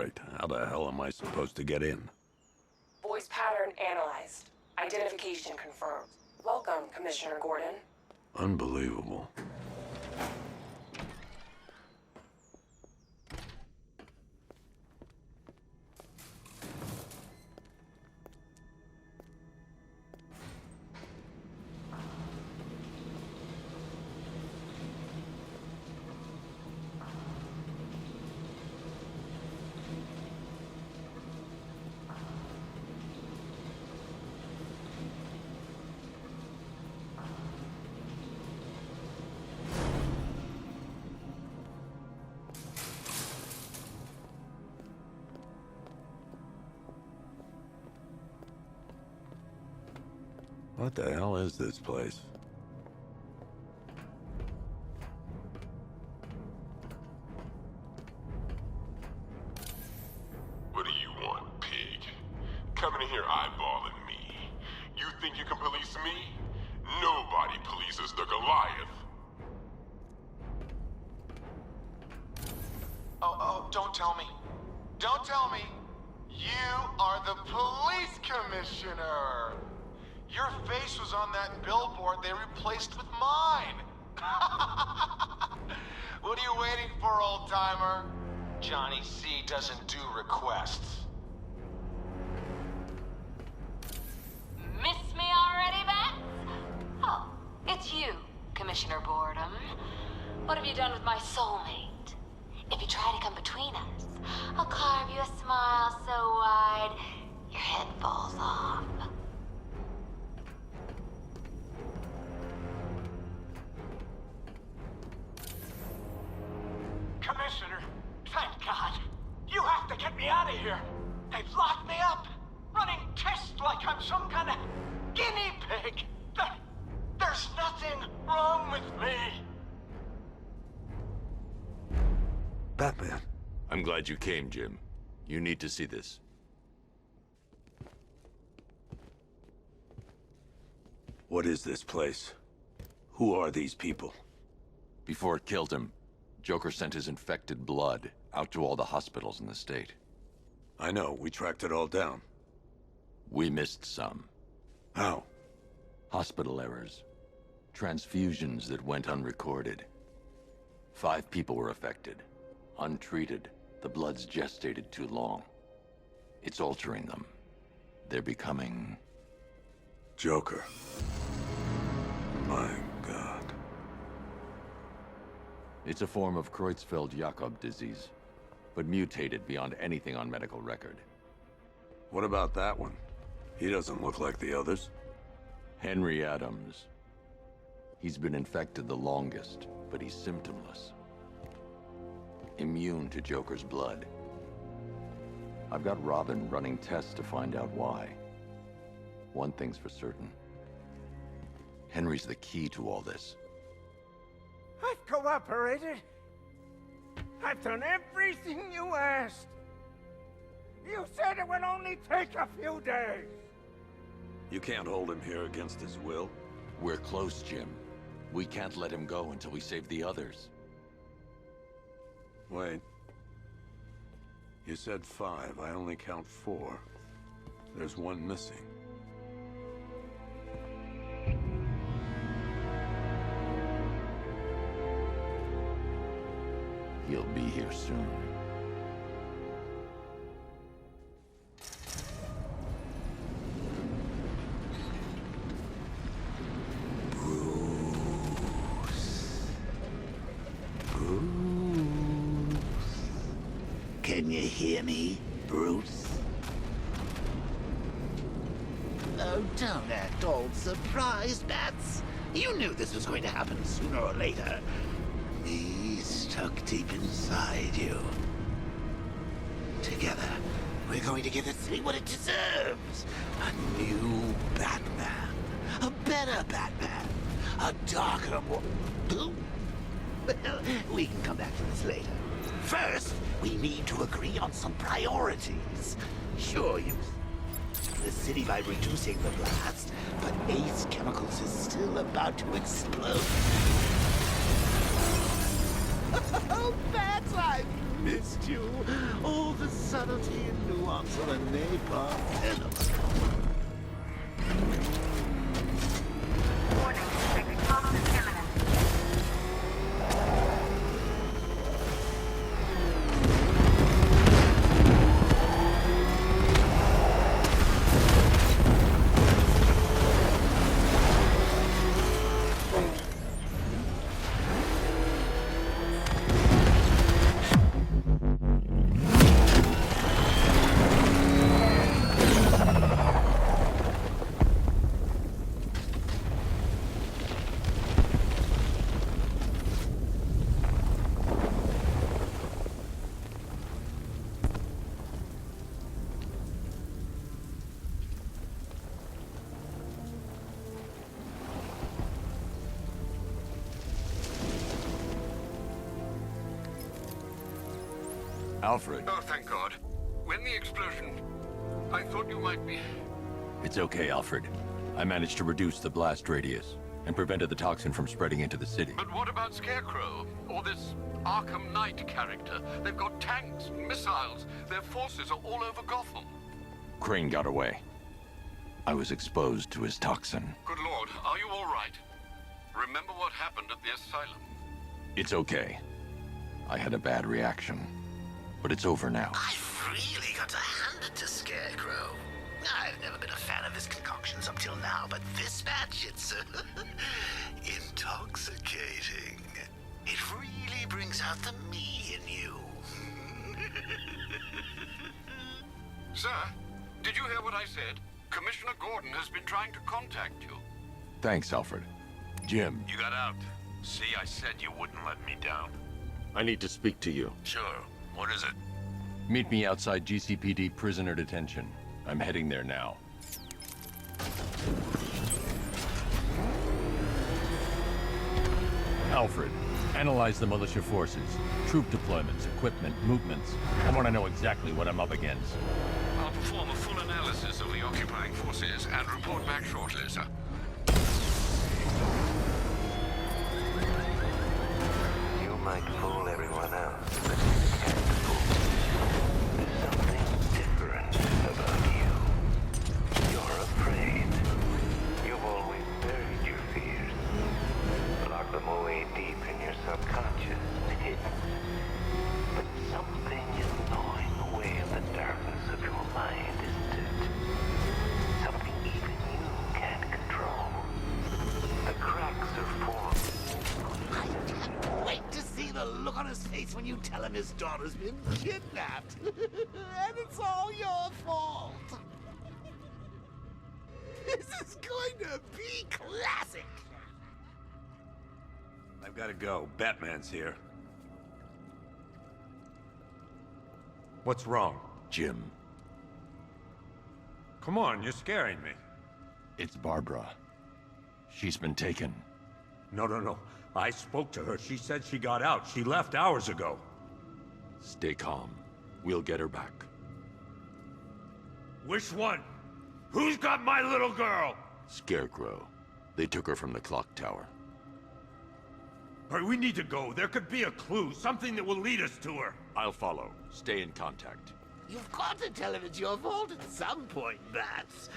right. How the hell am I supposed to get in? Voice pattern analyzed. Identification confirmed. Welcome, Commissioner Gordon. Unbelievable. What the hell is this place? What do you want, pig? Coming in here eyeballing me. You think you can police me? Nobody polices the Goliath. Oh, don't tell me. Don't tell me. You are the police commissioner. Your face was on that billboard they replaced with mine. What are you waiting for, old-timer? Johnny C doesn't do requests. Miss me already, Bats? Oh, it's you, Commissioner Boredom. What have you done with my soulmate? If you try to come between us, I'll carve you a smile so wide, your head falls off. Commissioner, thank God. You have to get me out of here. They've locked me up, running tests like I'm some kind of guinea pig. There's nothing wrong with me. Batman. I'm glad you came, Jim. You need to see this. What is this place? Who are these people? Before it killed him, Joker sent his infected blood out to all the hospitals in the state. I know, we tracked it all down. We missed some. How? Hospital errors. Transfusions that went unrecorded. 5 people were affected. Untreated, the blood's gestated too long. It's altering them. They're becoming... Joker. My God. It's a form of Creutzfeldt-Jakob disease, but mutated beyond anything on medical record. What about that one? He doesn't look like the others. Henry Adams. He's been infected the longest, but he's symptomless. Immune to Joker's blood. I've got Robin running tests to find out why. One thing's for certain. Henry's the key to all this. I've cooperated. I've done everything you asked. You said it would only take a few days. You can't hold him here against his will. We're close, Jim. We can't let him go until we save the others. Wait. You said 5. I only count 4. There's one missing. He'll be here soon. Can you hear me, Bruce? Oh, don't act all surprised, Bats. You knew this was going to happen sooner or later. He's stuck deep inside you. Together, we're going to give the city what it deserves. A new Batman. A better Batman. A darker one. Well, we can come back to this later. First, we need to agree on some priorities. Sure, you the city by reducing the blast, but Ace Chemicals is still about to explode. Oh, Bats, I've missed you. All the subtlety and nuance of a napalm element. Warning, explosion imminent. Alfred. Oh, thank God. When the explosion... I thought you might be... It's okay, Alfred. I managed to reduce the blast radius and prevented the toxin from spreading into the city. But what about Scarecrow? Or this Arkham Knight character? They've got tanks, missiles. Their forces are all over Gotham. Crane got away. I was exposed to his toxin. Good Lord, are you all right? Remember what happened at the asylum? It's okay. I had a bad reaction. But it's over now. I've really got to hand it to Scarecrow. I've never been a fan of his concoctions up till now, but this batch, it's intoxicating. It really brings out the me in you. Sir, did you hear what I said? Commissioner Gordon has been trying to contact you. Thanks, Alfred. Jim. You got out. See, I said you wouldn't let me down. I need to speak to you. Sure. What is it? Meet me outside GCPD prisoner detention. I'm heading there now. Alfred, analyze the militia forces, troop deployments, equipment, movements. I want to know exactly what I'm up against. I'll perform a full analysis of the occupying forces and report back shortly, sir. You might fool everyone else, but you can't fool me. There's something different about you. You're afraid. You've always buried your fears. Locked them away deep in your subconscious, hidden. But something is gnawing away at the darkness of your mind, isn't it? Something even you can't control. The cracks are formed. Wait to see the look on his face when you tell him his daughter's been kidnapped. And it's all your fault. This is going to be classic. I've got to go. Batman's here. What's wrong? Jim. Come on, you're scaring me. It's Barbara. She's been taken. No. I spoke to her. She said she got out. She left hours ago. Stay calm. We'll get her back. Which one? Who's got my little girl? Scarecrow. They took her from the clock tower. All right, we need to go. There could be a clue, something that will lead us to her. I'll follow. Stay in contact. You've got to tell him it's your fault at some point, Bats.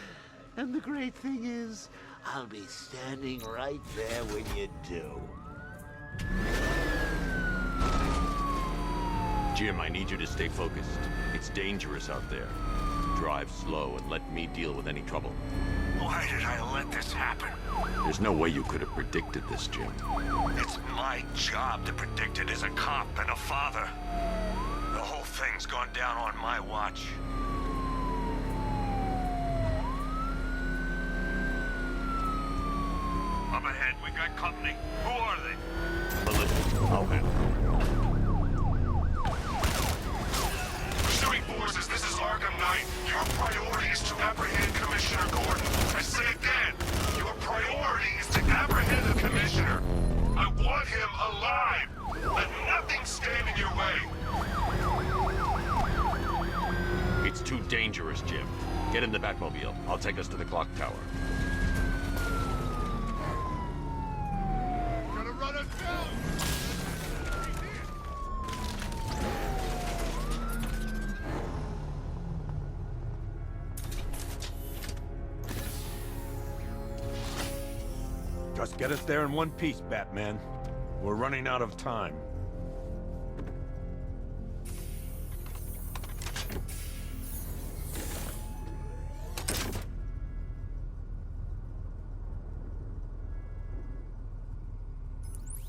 And the great thing is, I'll be standing right there when you do. Jim, I need you to stay focused. It's dangerous out there. Drive slow and let me deal with any trouble. Why did I let this happen? There's no way you could have predicted this, Jim. It's my job to predict it as a cop and a father. The whole thing's gone down on my watch. Up ahead, we got company. Who are they? Militia. I'll handle it. Pursuing forces, this is Arkham Knight. Your priority is to apprehend Commissioner Gordon. I say again, your priority is to apprehend the Commissioner. I want him alive. Let nothing stand in your way. It's too dangerous, Jim. Get in the Batmobile. I'll take us to the clock tower. Gonna run us down! Just get us there in one piece, Batman. We're running out of time.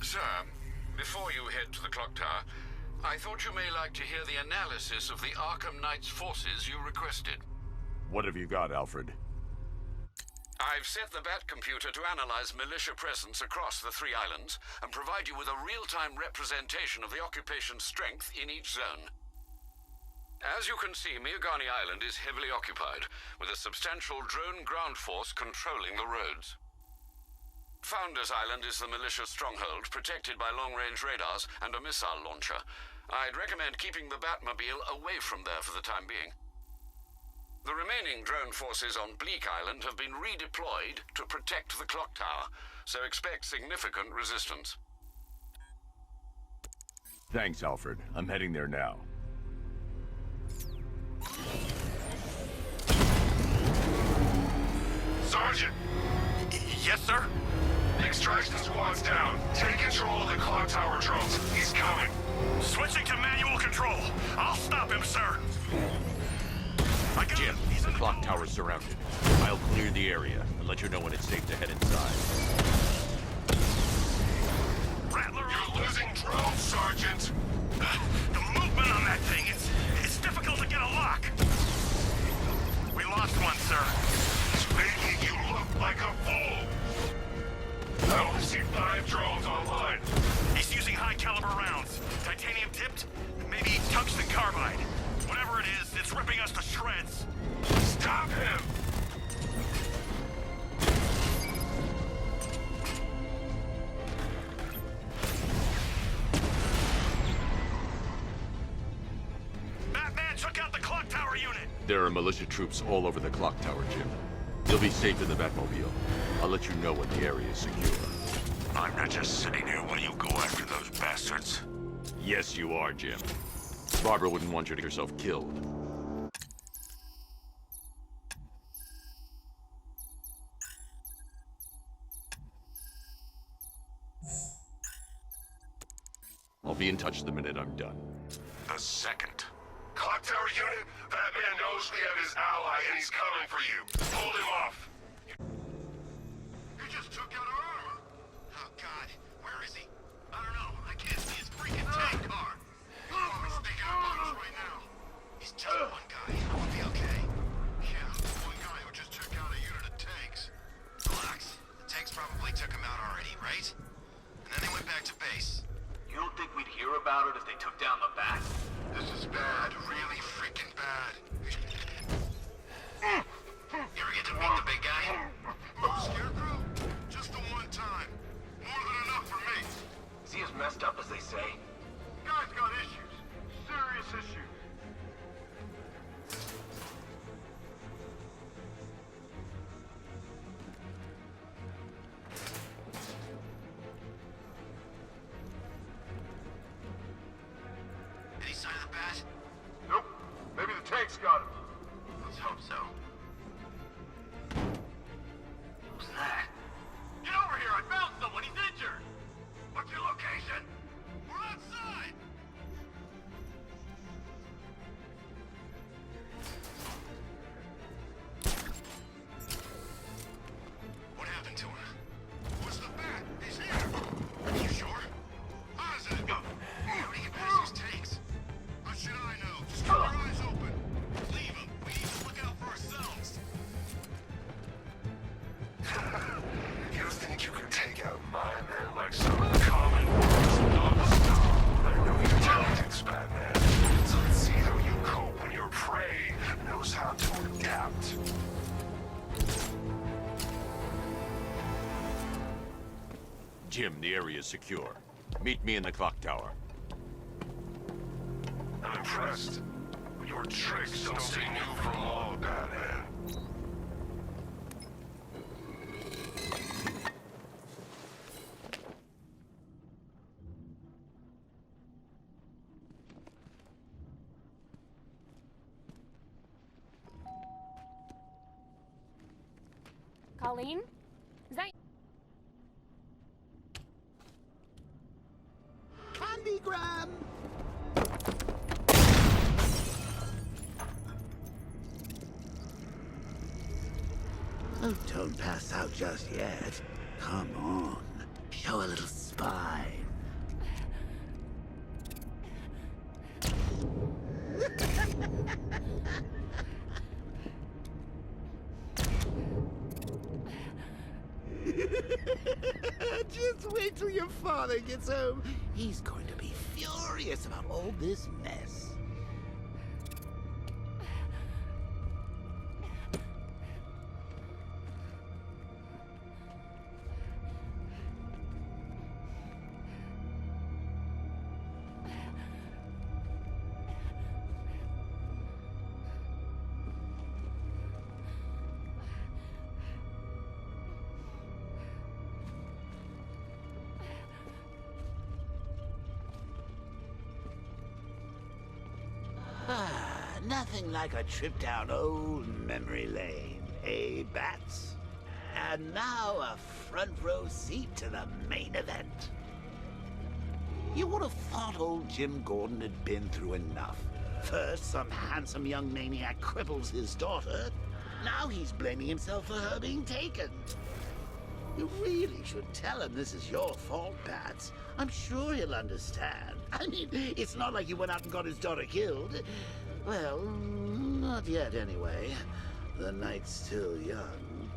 Sir, before you head to the clock tower, I thought you may like to hear the analysis of the Arkham Knight's forces you requested. What have you got, Alfred? I've set the Bat computer to analyze militia presence across the 3 islands and provide you with a real-time representation of the occupation's strength in each zone. As you can see, Miagani Island is heavily occupied, with a substantial drone ground force controlling the roads. Founders Island is the militia stronghold, protected by long-range radars and a missile launcher. I'd recommend keeping the Batmobile away from there for the time being. The remaining drone forces on Bleak Island have been redeployed to protect the clock tower, so expect significant resistance. Thanks, Alfred. I'm heading there now. Sergeant! Yes, sir? The extraction squad's down. Take control of the clock tower drones. He's coming. Switching to manual control. I'll stop him, sir. Jim, the clock tower's surrounded. I'll clear the area and let you know when it's safe to head inside. Rattler, You're losing drones, Sergeant! the movement on that thing, it's difficult to get a lock. We lost one, sir. It's making you look like a fool! I only see 5 drones online. He's using high-caliber rounds. Titanium tipped, maybe tungsten carbide. Whatever it is, it's ripping us to shreds. Stop him! Batman took out the clock tower unit. There are militia troops all over the clock tower, Jim. You'll be safe in the Batmobile. I'll let you know when the area is secure. I'm not just sitting here while you go after those bastards. Yes, you are, Jim. Barbara wouldn't want you to get yourself killed. I'll be in touch the minute I'm done. The second. Clock tower unit, Batman knows we have his ally and he's coming for you. Hold him off. You just took out our armor. Oh, God. Where is he? I don't know. I can't see his freaking tank car. He's probably sneaking up on us right now. He's just one guy. We'll be okay. Yeah, one guy who just took out a unit of tanks. Relax. The tanks probably took him out already, right? And then they went back to base. You don't think we'd hear about it if they took down the Bat? This is bad. Really freaking bad. You ever get to meet the big guy? Scarecrow? Just the one time. More than enough for me. Is he as messed up as they say? Guy's got issues. Serious issues. Any sign of the Bat? Nope. Maybe the tank's got him. Let's hope so. Who's that? Get over here! I found someone! He's injured! What's your location? We're outside! What happened to him? Where's the Bat? He's here! You sure? How does it go? How do you get past these tanks? How should I know? Just keep your eyes open. Leave him. We need to look out for ourselves. You think you can take out my men like some common boys? No, stop. I know your tactics, Batman. So let's see how you cope when your prey knows how to adapt. Jim, the area is secure. Meet me in the clock tower. I'm impressed. Your tricks don't stay new for long, Batman. Colleen? Is that... Oh, don't pass out just yet. Come on. Show a little spine. Just wait till your father gets home. He's going to be furious about all this mess. Nothing like a trip down old memory lane, eh, Bats? And now a front row seat to the main event. You would have thought old Jim Gordon had been through enough. First, some handsome young maniac cripples his daughter. Now he's blaming himself for her being taken. You really should tell him this is your fault, Bats. I'm sure he'll understand. I mean, it's not like you went out and got his daughter killed. Well, not yet anyway. The night's still young.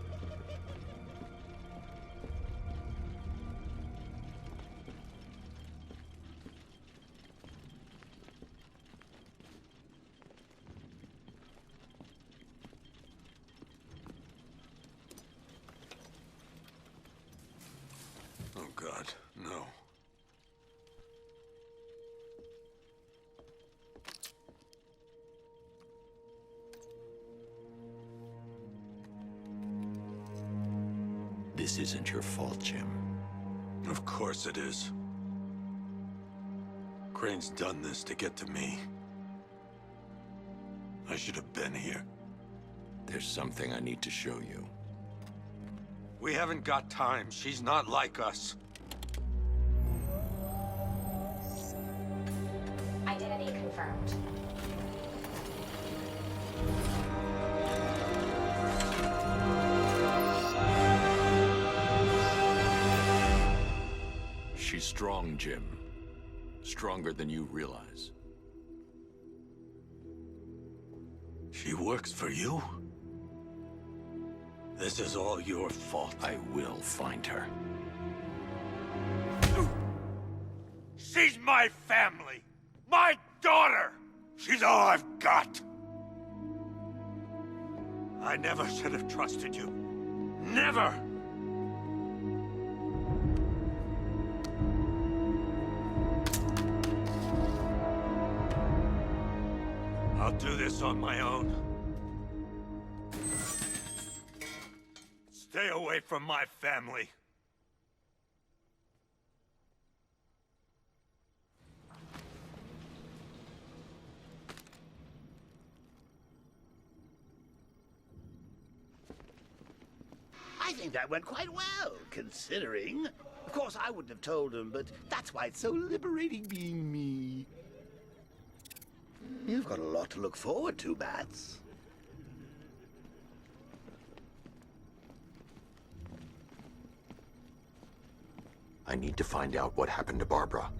Oh, God, no. This isn't your fault, Jim. Of course it is. Crane's done this to get to me. I should have been here. There's something I need to show you. We haven't got time. She's not like us. Identity confirmed. She's strong, Jim. Stronger than you realize. She works for you? This is all your fault. I will find her. She's my family! My daughter! She's all I've got! I never should have trusted you. Never! I'll do this on my own. Stay away from my family. I think that went quite well, considering. Of course, I wouldn't have told him, but that's why it's so liberating being me. You've got a lot to look forward to, Bats. I need to find out what happened to Barbara.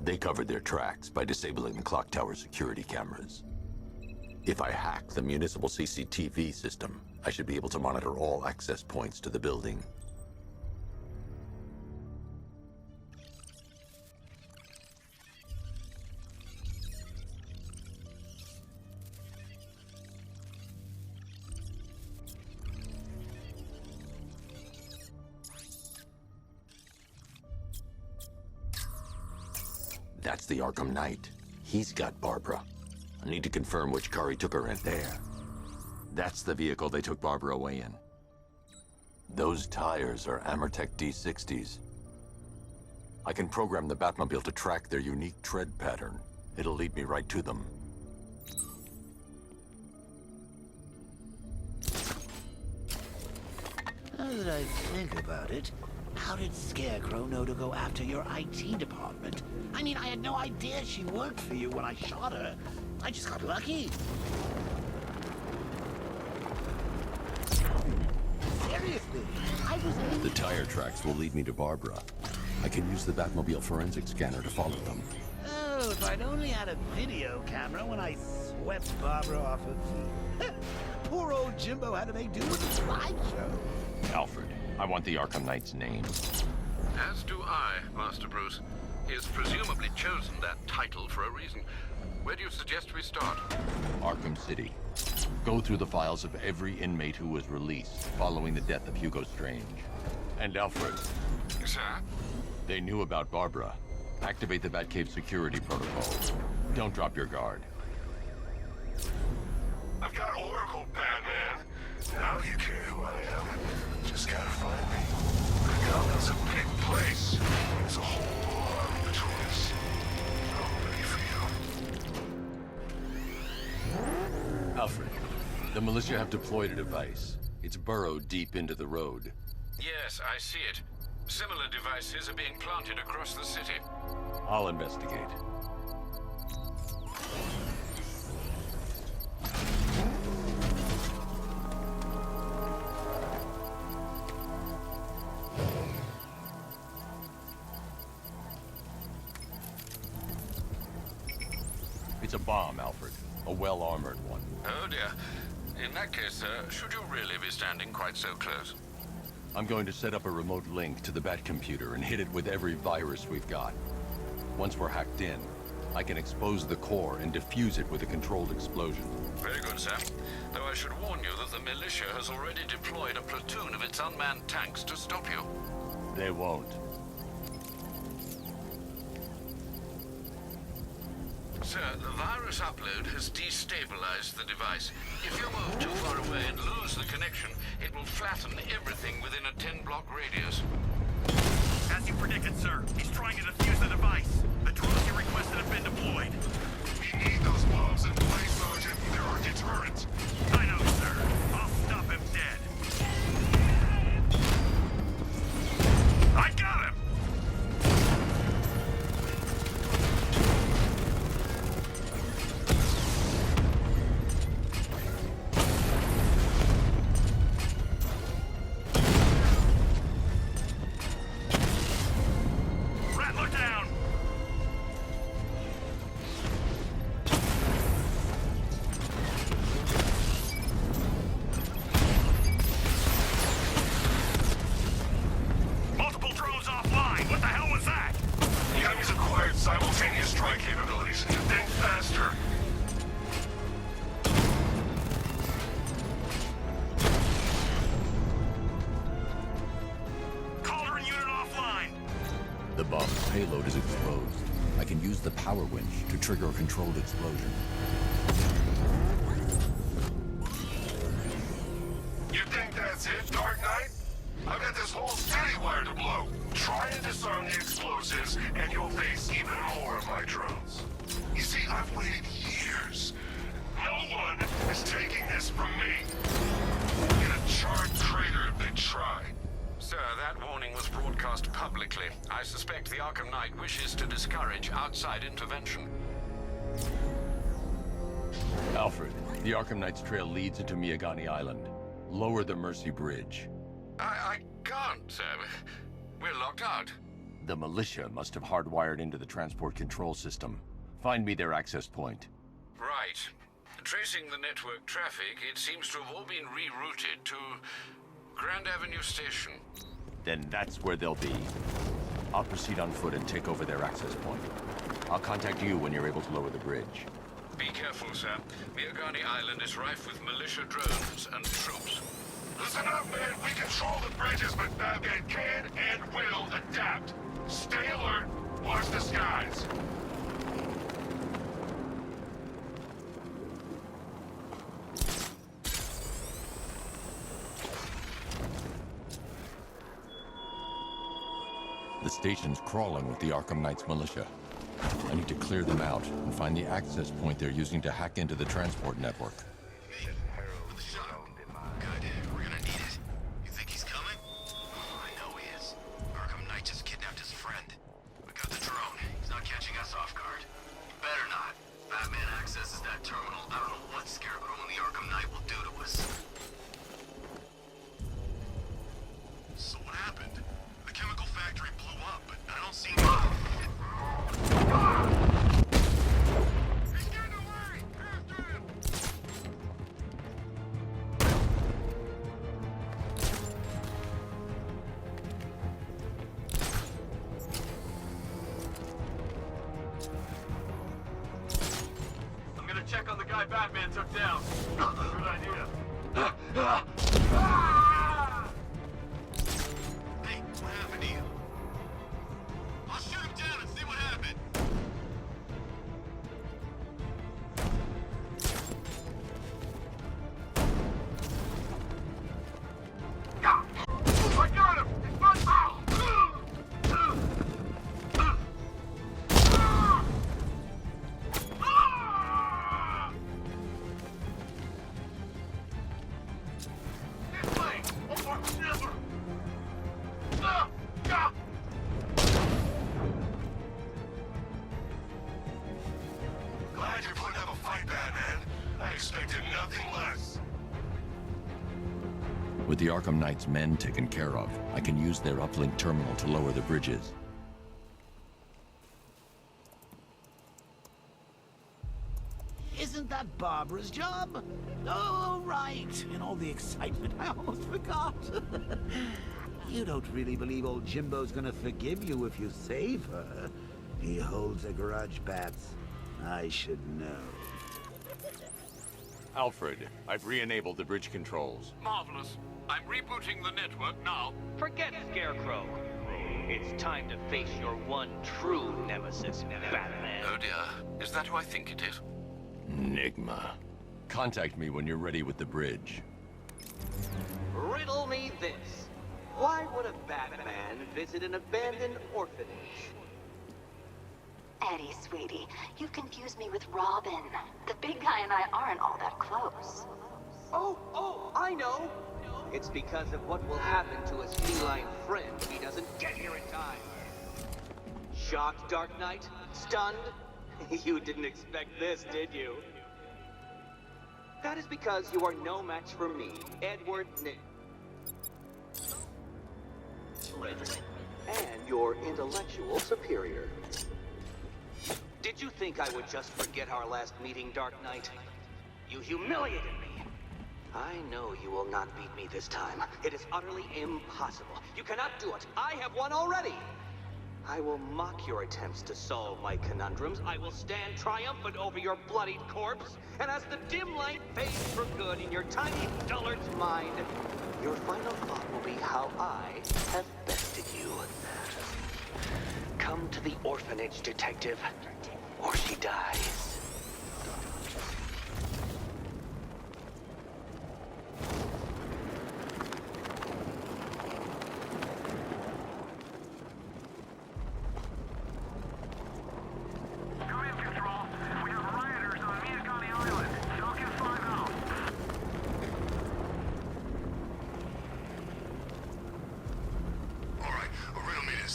They covered their tracks by disabling the clock tower security cameras. If I hack the municipal CCTV system, I should be able to monitor all access points to the building. That's the Arkham Knight. He's got Barbara. I need to confirm which car he took her in. There. That's the vehicle they took Barbara away in. Those tires are Amertech D60s. I can program the Batmobile to track their unique tread pattern. It'll lead me right to them. Now that I think about it, how did Scarecrow know to go after your IT department? I mean, I had no idea she worked for you when I shot her. I just got lucky. tire tracks will lead me to Barbara. I can use the Batmobile forensic scanner to follow them. Oh, if I'd only had a video camera when I swept Barbara off her feet. Poor old Jimbo had to make do with a slideshow. Alfred, I want the Arkham Knight's name. As do I, Master Bruce. He has presumably chosen that title for a reason. Where do you suggest we start? Arkham City. Go through the files of every inmate who was released following the death of Hugo Strange. And Alfred. Sir? They knew about Barbara. Activate the Batcave security protocol. Don't drop your guard. I've got Oracle, Batman. Now you care who I am. Just gotta find me. Gotham's a big place. There's a whole lot between us. I'm ready for you. Alfred, the militia have deployed a device. It's burrowed deep into the road. Yes, I see it. Similar devices are being planted across the city. I'll investigate. It's a bomb, Alfred. A well-armored one. Oh dear. In that case, sir, should you really be standing quite so close? I'm going to set up a remote link to the Bat computer and hit it with every virus we've got. Once we're hacked in, I can expose the core and defuse it with a controlled explosion. Very good, sir. Though I should warn you that the militia has already deployed a platoon of its unmanned tanks to stop you. They won't. Sir, the virus upload has destabilized the device. If you move too far away and lose the connection, it will flatten everything within a 10-block radius. As you predicted, sir, he's trying to defuse the device. The drones you requested have been deployed. We need those bombs in place, Sergeant. They're our deterrent. I know, sir. I'll stop him dead. I got him! Rattler down! Multiple drones offline. What the hell was that? The enemy's acquired simultaneous strike capabilities. Think faster. Cauldron unit offline. The bomb's payload is exposed. I can use the power winch to trigger a controlled explosion. You think that's it, Dark Knight? I've got this whole city wired to blow. Try and disarm the explosives, and you'll face even more of my drones. You see, I've waited years. No one is taking this from me. In a charred crater if they try. Sir, that warning was broadcast publicly. I suspect the Arkham Knight wishes to discourage outside intervention. Alfred, the Arkham Knight's trail leads into Miagani Island. Lower the Mercy Bridge. I can't, sir. We're locked out. The militia must have hardwired into the transport control system. Find me their access point. Right. Tracing the network traffic, it seems to have all been rerouted to Grand Avenue Station. Then that's where they'll be. I'll proceed on foot and take over their access point. I'll contact you when you're able to lower the bridge. Be careful, sir. Miagani Island is rife with militia drones and troops. Listen up, man. We control the bridges, but Batman can and will adapt. Stay alert. Watch the skies. The station's crawling with the Arkham Knight's militia. I need to clear them out and find the access point they're using to hack into the transport network. Good. We're gonna need it. You think he's coming? I know he is. Arkham Knight just kidnapped his friend. We got the drone. He's not catching us off guard. He better not. Batman accesses that terminal. I don't know what Scarecrow and the Arkham Knight will do to us. So what happened? Batman took down. Good idea. Hey, what happened to you? I'll shoot him down and see what happened. I got him! He's not out! This way! Over! Never! Glad you're putting up a fight, Batman. I expected nothing less. With the Arkham Knight's men taken care of, I can use their uplink terminal to lower the bridges. Isn't that Barbara's job? Oh, right. In all the excitement, I almost forgot. You don't really believe old Jimbo's gonna forgive you if you save her. He holds a grudge, Bats. I should know. Alfred, I've re-enabled the bridge controls. Marvelous. I'm rebooting the network now. Forget Scarecrow. It's time to face your one true nemesis, Batman. Oh dear. Is that who I think it is? Enigma. Contact me when you're ready with the bridge. Riddle me this. Why would a Batman visit an abandoned orphanage? Eddie, sweetie, you've confused me with Robin. The big guy and I aren't all that close. Oh, I know. It's because of what will happen to his feline friend if he doesn't get here in time. Shocked, Dark Knight? Stunned? You didn't expect this, did you? That is because you are no match for me, Edward Nick. And your intellectual superior. Did you think I would just forget our last meeting, Dark Knight? You humiliated me. I know you will not beat me this time. It is utterly impossible. You cannot do it. I have won already. I will mock your attempts to solve my conundrums. I will stand triumphant over your bloodied corpse. And as the dim light fades for good in your tiny dullard's mind, your final thought will be how I have bested you. Come to the orphanage, detective, or she dies.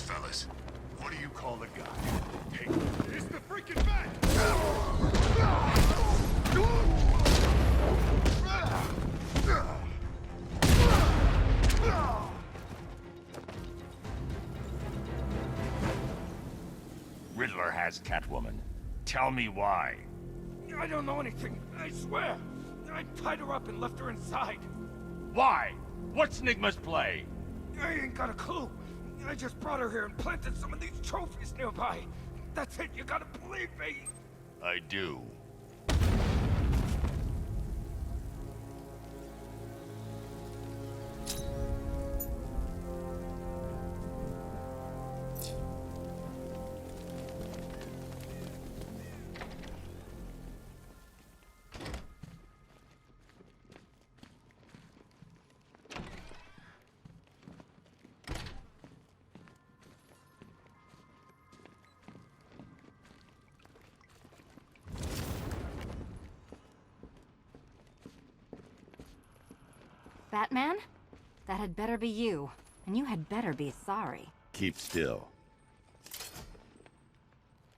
Fellas, what do you call the guy? Hey, it's the freaking bat! Riddler has Catwoman. Tell me why. I don't know anything, I swear. I tied her up and left her inside. Why? What's Nigma's play? I ain't got a clue. I just brought her here and planted some of these trophies nearby. That's it, you gotta believe me. I do. Batman? That had better be you. And you had better be sorry. Keep still.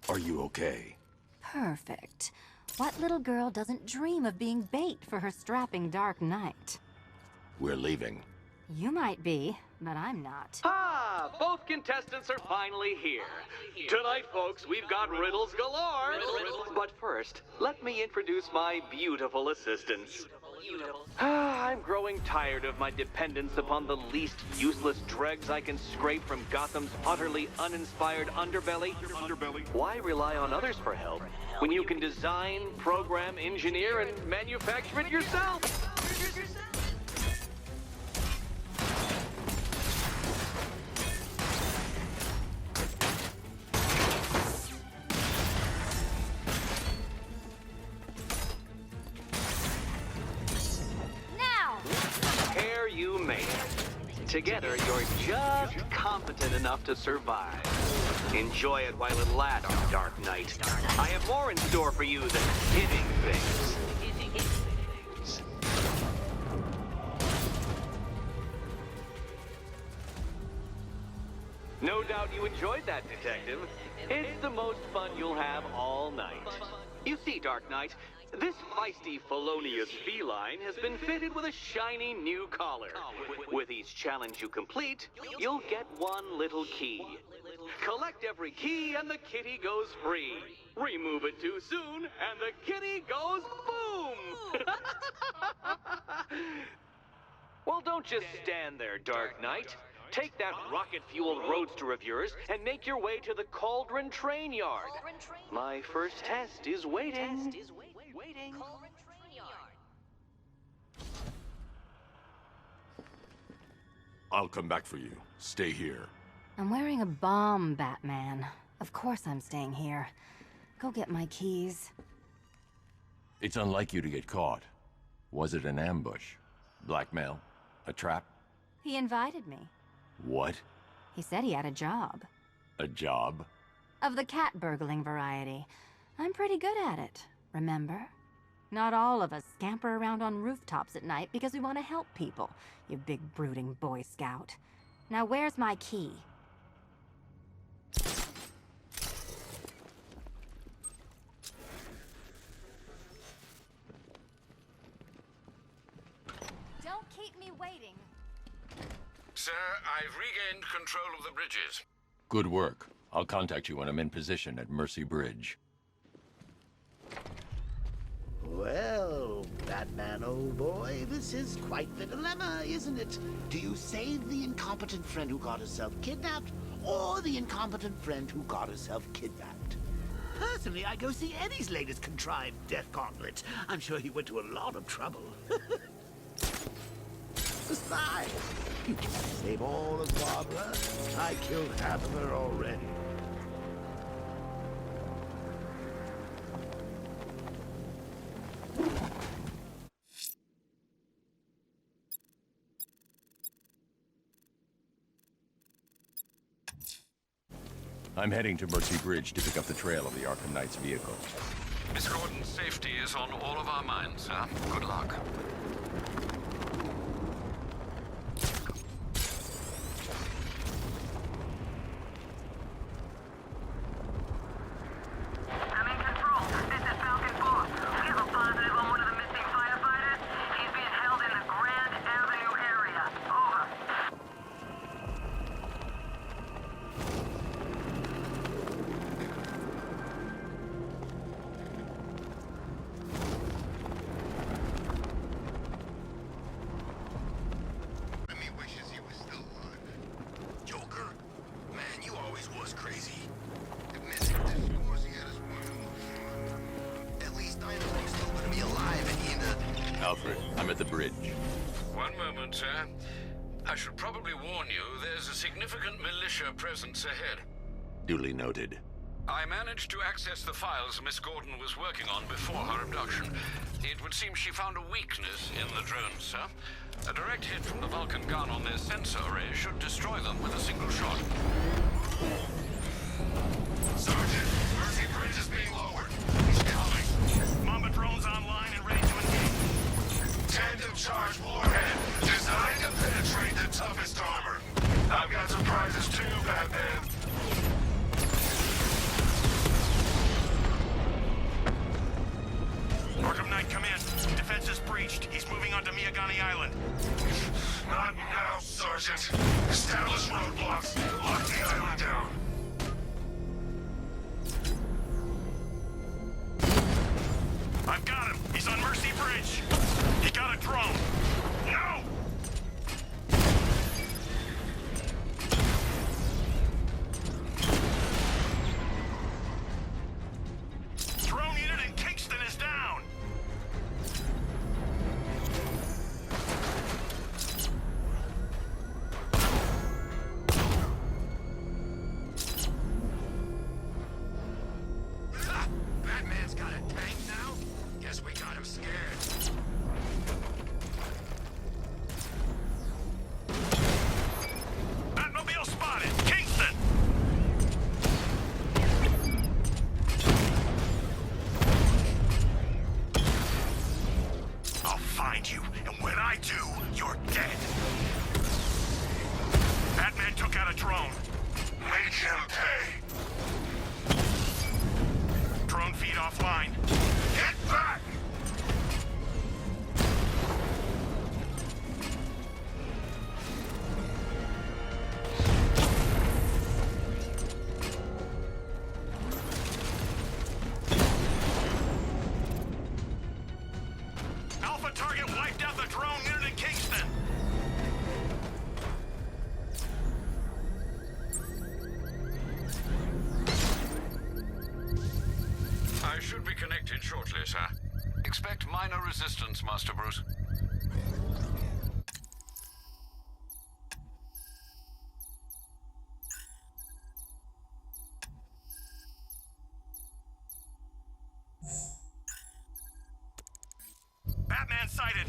Are you okay? Perfect. What little girl doesn't dream of being bait for her strapping Dark Knight? We're leaving. You might be, but I'm not. Ah, both contestants are finally here. Tonight, folks, we've got riddles galore. But first, let me introduce my beautiful assistants. I'm growing tired of my dependence upon the least useless dregs I can scrape from Gotham's utterly uninspired underbelly. Why rely on others for help when you can design, program, engineer, and manufacture it yourself? Now! Hair you made. Together, you're just competent enough to survive. Enjoy it while it lasts, Dark Knight. I have more in store for you than hitting things. No doubt you enjoyed that, Detective. It's the most fun you'll have all night. You see, Dark Knight, this feisty, felonious feline has been fitted with a shiny new collar. With each challenge you complete, you'll get one little key. Collect every key and the kitty goes free. Remove it too soon and the kitty goes boom! Well, don't just stand there, Dark Knight. Take that rocket-fueled roadster of yours and make your way to the Cauldron Train Yard. My first test is waiting. I'll come back for you. Stay here. I'm wearing a bomb, Batman. Of course I'm staying here. Go get my keys. It's unlike you to get caught. Was it an ambush? Blackmail? A trap? He invited me. What? He said he had a job. A job? Of the cat burgling variety. I'm pretty good at it, remember? Not all of us scamper around on rooftops at night because we want to help people, you big brooding Boy Scout. Now where's my key? Don't keep me waiting. Sir, I've regained control of the bridges. Good work. I'll contact you when I'm in position at Mercy Bridge. Well, Batman, old boy, this is quite the dilemma, isn't it? Do you save the incompetent friend who got herself kidnapped, or the incompetent friend who got herself kidnapped? Personally, I go see Eddie's latest contrived death gauntlet. I'm sure he went to a lot of trouble. Besides, you can't save all of Barbara. I killed half of her already. I'm heading to Mercy Bridge to pick up the trail of the Arkham Knight's vehicle. Miss Gordon's safety is on all of our minds, sir. Good luck. Alfred, I'm at the bridge. One moment, sir. I should probably warn you, there's a significant militia presence ahead. Duly noted. I managed to access the files Miss Gordon was working on before her abduction. It would seem she found a weakness in the drones, sir. A direct hit from the Vulcan gun on their sensor array should destroy them with a single shot. Sergeant, Mercy Bridge is being lowered. He's coming. Mamba drones online and ready to engage. Tandem charge warhead, designed to penetrate the toughest armor. I've got surprises too, Batman. Arkham Knight, come in. Defense is breached. He's moving onto Miyagani Island. Not now, Sergeant. Establish roadblocks. Lock the island down. I've got him. He's on Mercy Bridge. He got a drone. No! Drone I do, you're dead. Batman took out a drone. Make him pay. Drone feed offline. Get back! Alpha target wiped out the drone unit in Kingston. I should be connected shortly, sir. Expect minor resistance, Master Bruce. Batman sighted.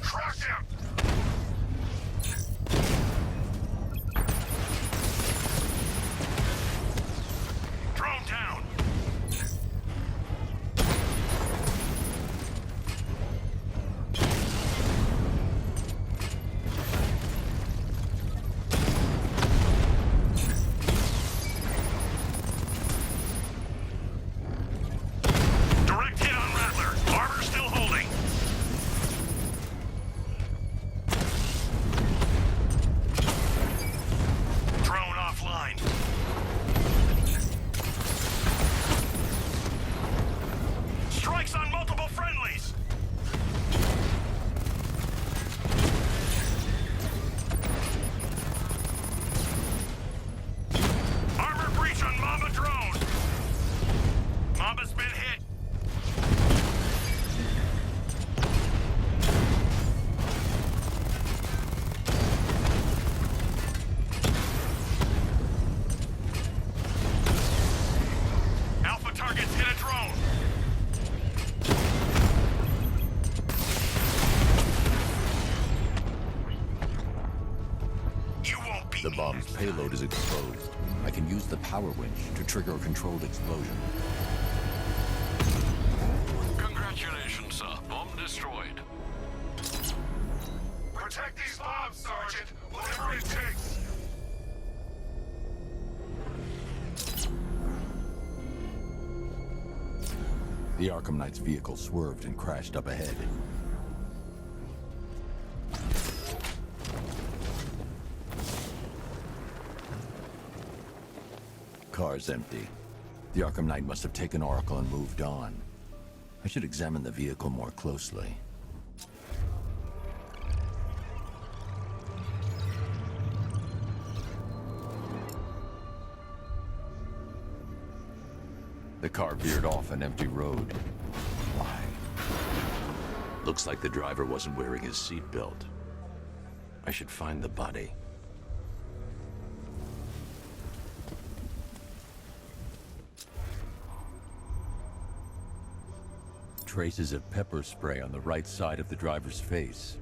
Crush him! Drone down. Direct hit on Rattler. Armor still holding. Drone offline. Strikes on multiple friendlies. Armor breach on Mamba drone. Mamba's been hit. Alpha targets hit a drone. You won't beat The me bomb's next payload is exposed. I can use the power winch to trigger a controlled explosion. Congratulations, sir. Bomb destroyed. Protect these bombs, Sergeant! Whatever it takes! The Arkham Knight's vehicle swerved and crashed up ahead. Car's empty. The Arkham Knight must have taken Oracle and moved on. I should examine the vehicle more closely. The car veered off an empty road. Why? Looks like the driver wasn't wearing his seatbelt. I should find the body. Traces of pepper spray on the right side of the driver's face.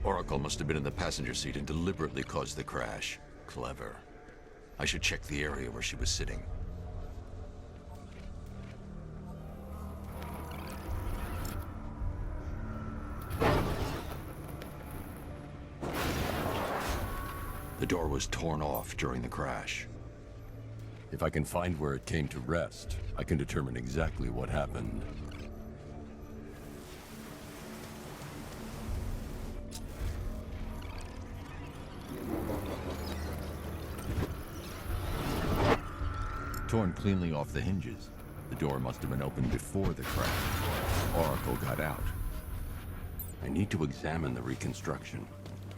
Oracle must have been in the passenger seat and deliberately caused the crash. Clever. I should check the area where she was sitting. The door was torn off during the crash. If I can find where it came to rest, I can determine exactly what happened. Torn cleanly off the hinges. The door must have been opened before the crash. Oracle got out. I need to examine the reconstruction,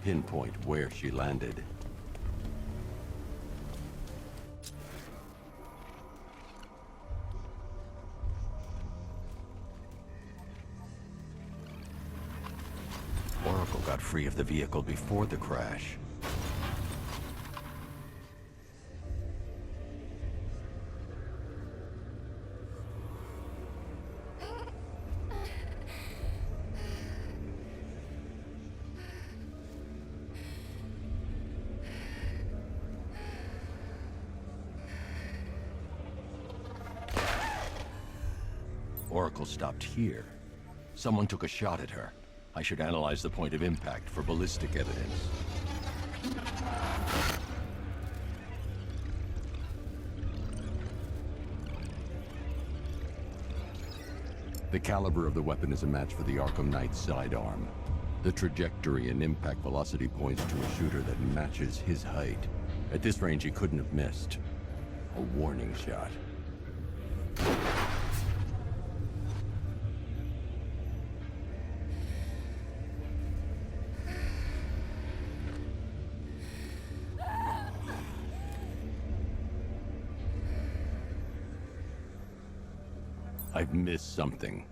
pinpoint where she landed. Oracle got free of the vehicle before the crash. Oracle stopped here. Someone took a shot at her. I should analyze the point of impact for ballistic evidence. The caliber of the weapon is a match for the Arkham Knight's sidearm. The trajectory and impact velocity points to a shooter that matches his height. At this range, he couldn't have missed. A warning shot. I've missed something.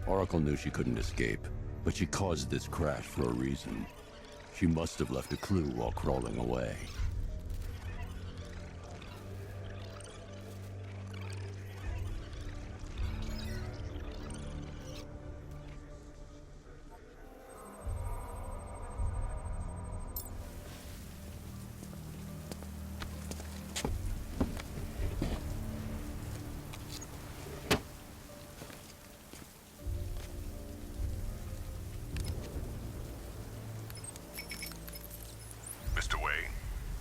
Oracle knew she couldn't escape, but she caused this crash for a reason. She must have left a clue while crawling away.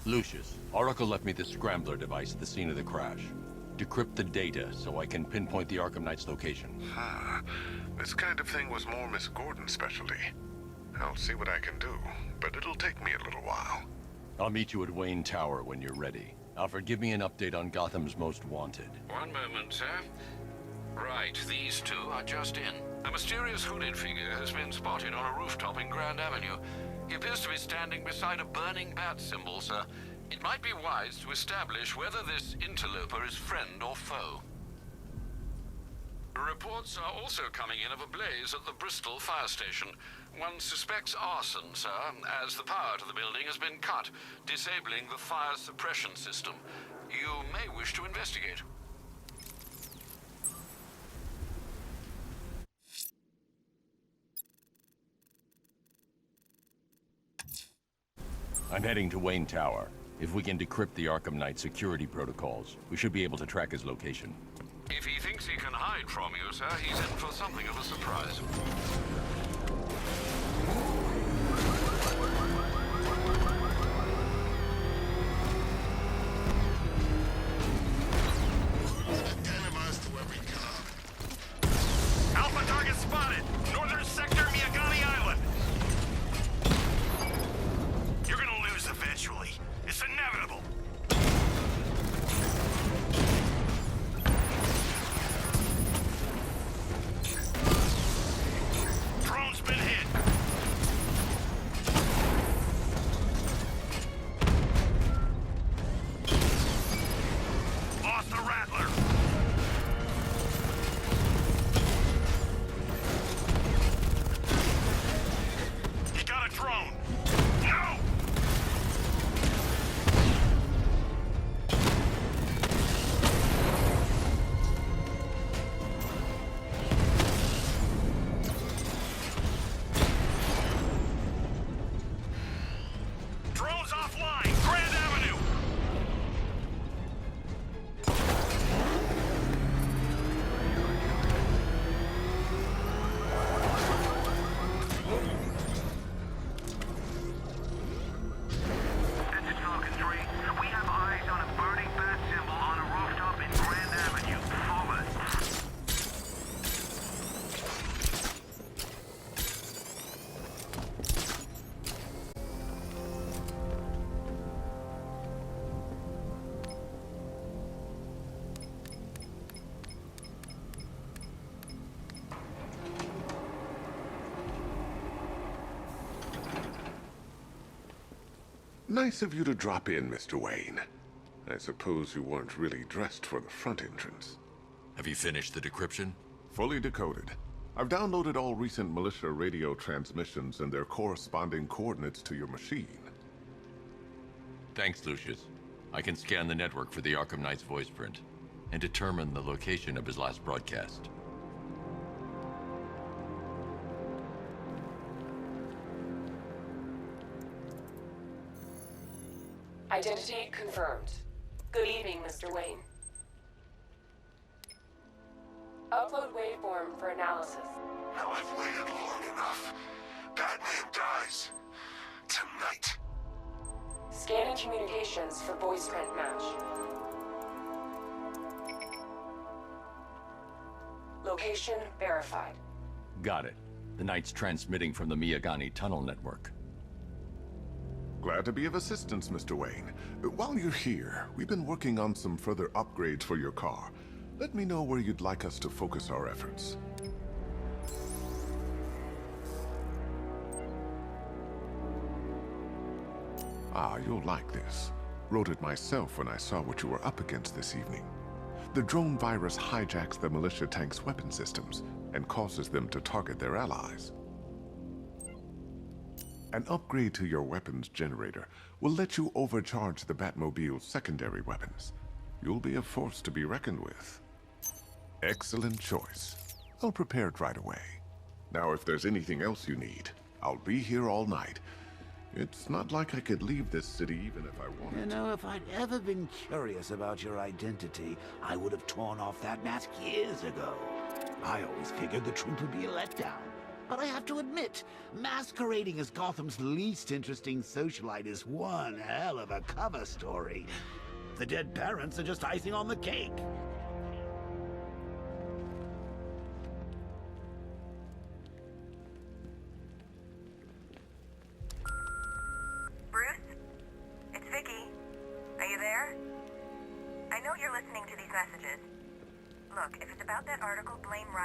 Lucius, Oracle left me the Scrambler device at the scene of the crash. Decrypt the data so I can pinpoint the Arkham Knight's location. This kind of thing was more Miss Gordon's specialty. I'll see what I can do, but it'll take me a little while. I'll meet you at Wayne Tower when you're ready. Alfred, give me an update on Gotham's Most Wanted. One moment, sir. Right, these two are just in. A mysterious hooded figure has been spotted on a rooftop in Grand Avenue. He appears to be standing beside a burning bat symbol, sir. It might be wise to establish whether this interloper is friend or foe. Reports are also coming in of a blaze at the Bristol fire station. One suspects arson, sir, as the power to the building has been cut, disabling the fire suppression system. You may wish to investigate. I'm heading to Wayne Tower. If we can decrypt the Arkham Knight security protocols, we should be able to track his location. If he thinks he can hide from you, sir, he's in for something of a surprise. Alpha target spotted! Northern sector, Miyagani Island! You're gonna lose eventually. It's inevitable. Drone's been hit. Lost the Rattler. You got a drone. No! Drone's offline! Grand Avenue! This is Falcon 3. We have eyes on a burning bat symbol on a rooftop in Grand Avenue. Forward. Nice of you to drop in, Mr. Wayne. I suppose you weren't really dressed for the front entrance. Have you finished the decryption? Fully decoded. I've downloaded all recent militia radio transmissions and their corresponding coordinates to your machine. Thanks, Lucius. I can scan the network for the Arkham Knight's voice print and determine the location of his last broadcast. Identity confirmed. Good evening, Mr. Wayne. Upload waveform for analysis. Now I've waited long enough. Batman dies. Tonight. Scanning communications for voice print match. Location verified. Got it. The Knight's transmitting from the Miyagani tunnel network. Glad to be of assistance, Mr. Wayne. While you're here, we've been working on some further upgrades for your car. Let me know where you'd like us to focus our efforts. Ah, you'll like this. Wrote it myself when I saw what you were up against this evening. The drone virus hijacks the militia tank's weapon systems and causes them to target their allies. An upgrade to your weapons generator will let you overcharge the Batmobile's secondary weapons. You'll be a force to be reckoned with. Excellent choice. I'll prepare it right away. Now, if there's anything else you need, I'll be here all night. It's not like I could leave this city even if I wanted. You know, if I'd ever been curious about your identity, I would have torn off that mask years ago. I always figured the truth would be a letdown. But I have to admit, masquerading as Gotham's least interesting socialite is one hell of a cover story. The dead parents are just icing on the cake. Bruce? It's Vicky. Are you there? I know you're listening to these messages. Look, if it's about that article, blame Ryder.